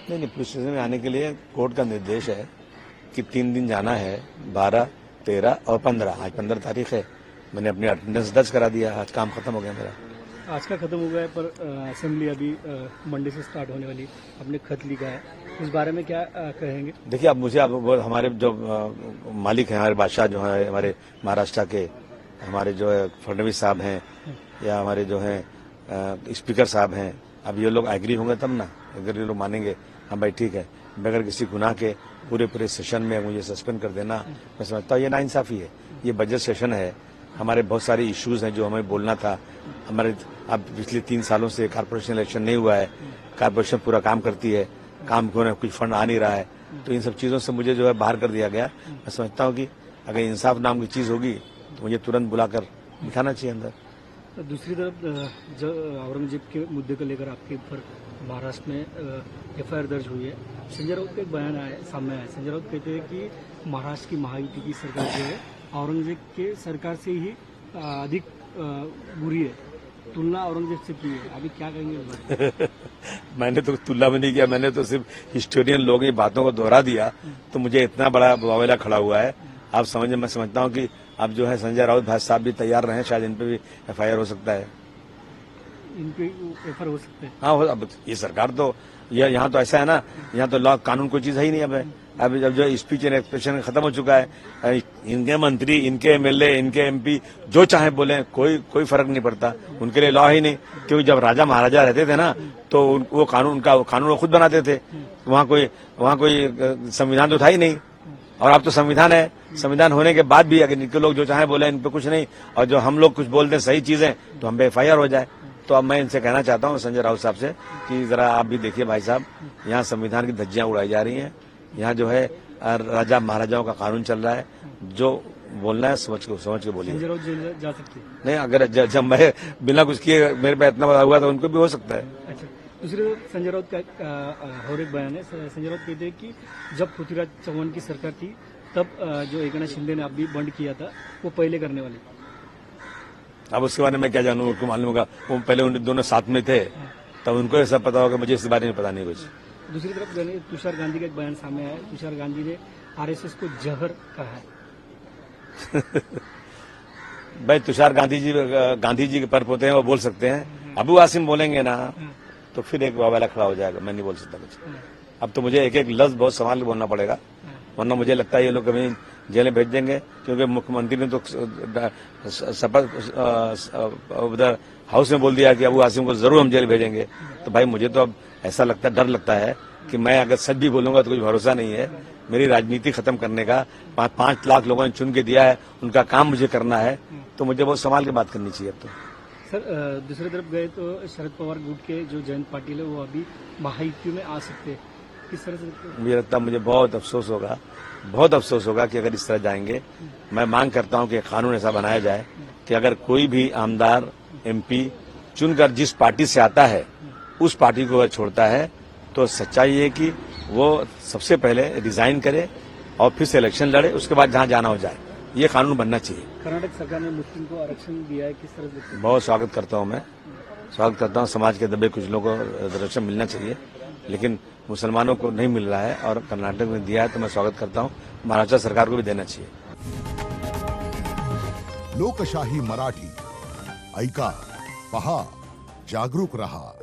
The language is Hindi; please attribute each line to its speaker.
Speaker 1: नहीं, पुलिस स्टेशन में आने के लिए कोर्ट का निर्देश है कि 3 दिन जाना है, 12, 13 और 15। आज 15 तारीख है। मैंने अपनी अटेंडेंस दर्ज करा दिया। आज काम खत्म हो गया मेरा।
Speaker 2: आज का खत्म हो गया है, पर असेंबली अभी मंडे से स्टार्ट होने वाली। आपने खत लिखा है, इस बारे में क्या कहेंगे?
Speaker 1: देखिए, अब मुझे हमारे जो मालिक हैं, हमारे बादशाह जो है, हमारे महाराष्ट्र के, हमारे जो है फडणवीस साहब हैं, या हमारे जो हैं स्पीकर साहब हैं, अब ये लोग एग्री होंगे तब ना। अगर ये लोग मानेंगे हाँ भाई ठीक है, बगैर किसी गुनाह के पूरे सेशन में मुझे सस्पेंड कर देना, मैं समझता हूँ ये नाइंसाफी है। ये बजट सेशन है, हमारे बहुत सारे इश्यूज हैं जो हमें बोलना था। हमारे अब पिछले 3 सालों से कारपोरेशन इलेक्शन नहीं हुआ है, कारपोरेशन पूरा काम करती है, काम को कुछ फंड आ नहीं रहा है, तो इन सब चीजों से मुझे जो है बाहर कर दिया गया। मैं समझता हूँ कि अगर इंसाफ नाम की चीज होगी तो मुझे तुरंत बुलाकर दिखाना चाहिए अंदर।
Speaker 2: दूसरी तरफ जो औरंगजेब के मुद्दे को लेकर आपके ऊपर महाराष्ट्र में एफआईआर दर्ज हुई है। संजय राउत का एक बयान आया सामने आया। संजय राउत कहते हैं कि महाराष्ट्र की महायुति की सरकार जो है औरंगजेब के सरकार से ही अधिक बुरी है, तुलना औरंगजेब से की है। अभी क्या कहेंगे?
Speaker 1: मैंने तो तुलना भी नहीं किया, मैंने तो सिर्फ हिस्टोरियन लोग ये बातों को दोहरा दिया, तो मुझे इतना बड़ा वावेला खड़ा हुआ है। आप समझे, मैं समझता हूँ कि अब जो है संजय राउत भाई साहब भी तैयार रहे, शायद इन पे भी एफआईआर हो सकता है।
Speaker 2: इन पे एफआईआर हो सकते हैं?
Speaker 1: हाँ, अब ये सरकार तो यहाँ तो ऐसा है ना, यहाँ तो लॉ कानून कोई चीज है ही नहीं। अब जब जो स्पीच एंड एक्सप्रेशन खत्म हो चुका है, इनके मंत्री, इनके एमएलए, इनके एमपी जो चाहे बोले, कोई फर्क नहीं पड़ता। उनके लिए लॉ ही नहीं, क्योंकि जब राजा महाराजा रहते थे ना, तो वो कानून वो खुद बनाते थे। वहाँ कोई संविधान तो था ही नहीं। और अब तो संविधान है, संविधान होने के बाद भी अगर इनके लोग जो चाहे बोले, इन पे कुछ नहीं, और जो हम लोग कुछ बोलते हैं सही चीजें, तो हम पे एफआईआर हो जाए। तो अब मैं इनसे कहना चाहता हूँ, संजय राउत साहब से, कि जरा आप भी देखिए भाई साहब, यहाँ संविधान की धज्जियां उड़ाई जा रही हैं। यहाँ जो है राजा महाराजाओं का कानून चल रहा है। जो बोलना है समझ के बोलिए।
Speaker 2: संजय राउत जेल जा सकते हैं?
Speaker 1: नहीं, अगर जब मैं बिना कुछ किए मेरे पे इतना बड़ा हुआ तो उनको भी हो सकता है।
Speaker 2: अच्छा, दूसरी तरफ संजय राउत का और एक बयान है। संजय राउत कहते हैं कि जब पृथ्वीराज चौहान की सरकार थी, तब जो एकनाथ शिंदे ने अभी बंद किया था, वो पहले करने वाले।
Speaker 1: अब उसके बारे में क्या जानूं, उनको मालूम होगा। वो पहले उन दोनों साथ में थे, तब उनको सब पता होगा, मुझे इस बारे में पता नहीं कुछ।
Speaker 2: दूसरी तरफ तुषार गांधी का एक बयान सामने आया है। तुषार गांधी ने आरएसएस को जहर कहा है।
Speaker 1: भाई, तुषार गांधी जी के पर्प होते हैं, वो बोल सकते हैं। अबू आसिम बोलेंगे ना तो फिर एक वावेला खड़ा हो जाएगा। मैं नहीं बोल सकता कुछ। अब तो मुझे एक लफ्ज बहुत संभाल के बोलना पड़ेगा, वरना मुझे लगता है ये लोग कभी जेल में भेज देंगे, क्योंकि मुख्यमंत्री ने तो शपथ उधर हाउस में बोल दिया कि अबू आसिम को जरूर हम जेल भेजेंगे। तो भाई मुझे तो अब ऐसा लगता है, डर लगता है कि मैं अगर सच भी बोलूंगा तो कुछ भरोसा नहीं है। मेरी राजनीति खत्म करने का 5 लाख लोगों ने चुन के दिया है, उनका काम मुझे करना है, तो मुझे बहुत संभाल के बात करनी चाहिए। अब तो
Speaker 2: सर, दूसरी तरफ गए तो शरद पवार गुट के जो जयंत पाटिल है, वो अभी महायुति में आ सकते हैं। किस तरह से? मुझे
Speaker 1: लगता है, मुझे बहुत अफसोस होगा कि अगर इस तरह जाएंगे। मैं मांग करता हूं कि कानून ऐसा बनाया जाए कि अगर कोई भी आमदार एमपी चुनकर जिस पार्टी से आता है, उस पार्टी को अगर छोड़ता है, तो सच्चाई है कि वो सबसे पहले रिजाइन करे और फिर से इलेक्शन लड़े, उसके बाद जहां जाना हो जाए। ये कानून बनना चाहिए।
Speaker 2: कर्नाटक सरकार ने मुस्लिम को आरक्षण दिया है, किस तरह से?
Speaker 1: बहुत स्वागत करता हूं मैं, स्वागत करता हूं। समाज के दबे कुछ लोगों को आरक्षण मिलना चाहिए, लेकिन मुसलमानों को नहीं मिल रहा है, और कर्नाटक में दिया है तो मैं स्वागत करता हूं। महाराष्ट्र सरकार को भी देना चाहिए।
Speaker 3: लोकशाही मराठी ऐका, पहा, जागरूक रहा।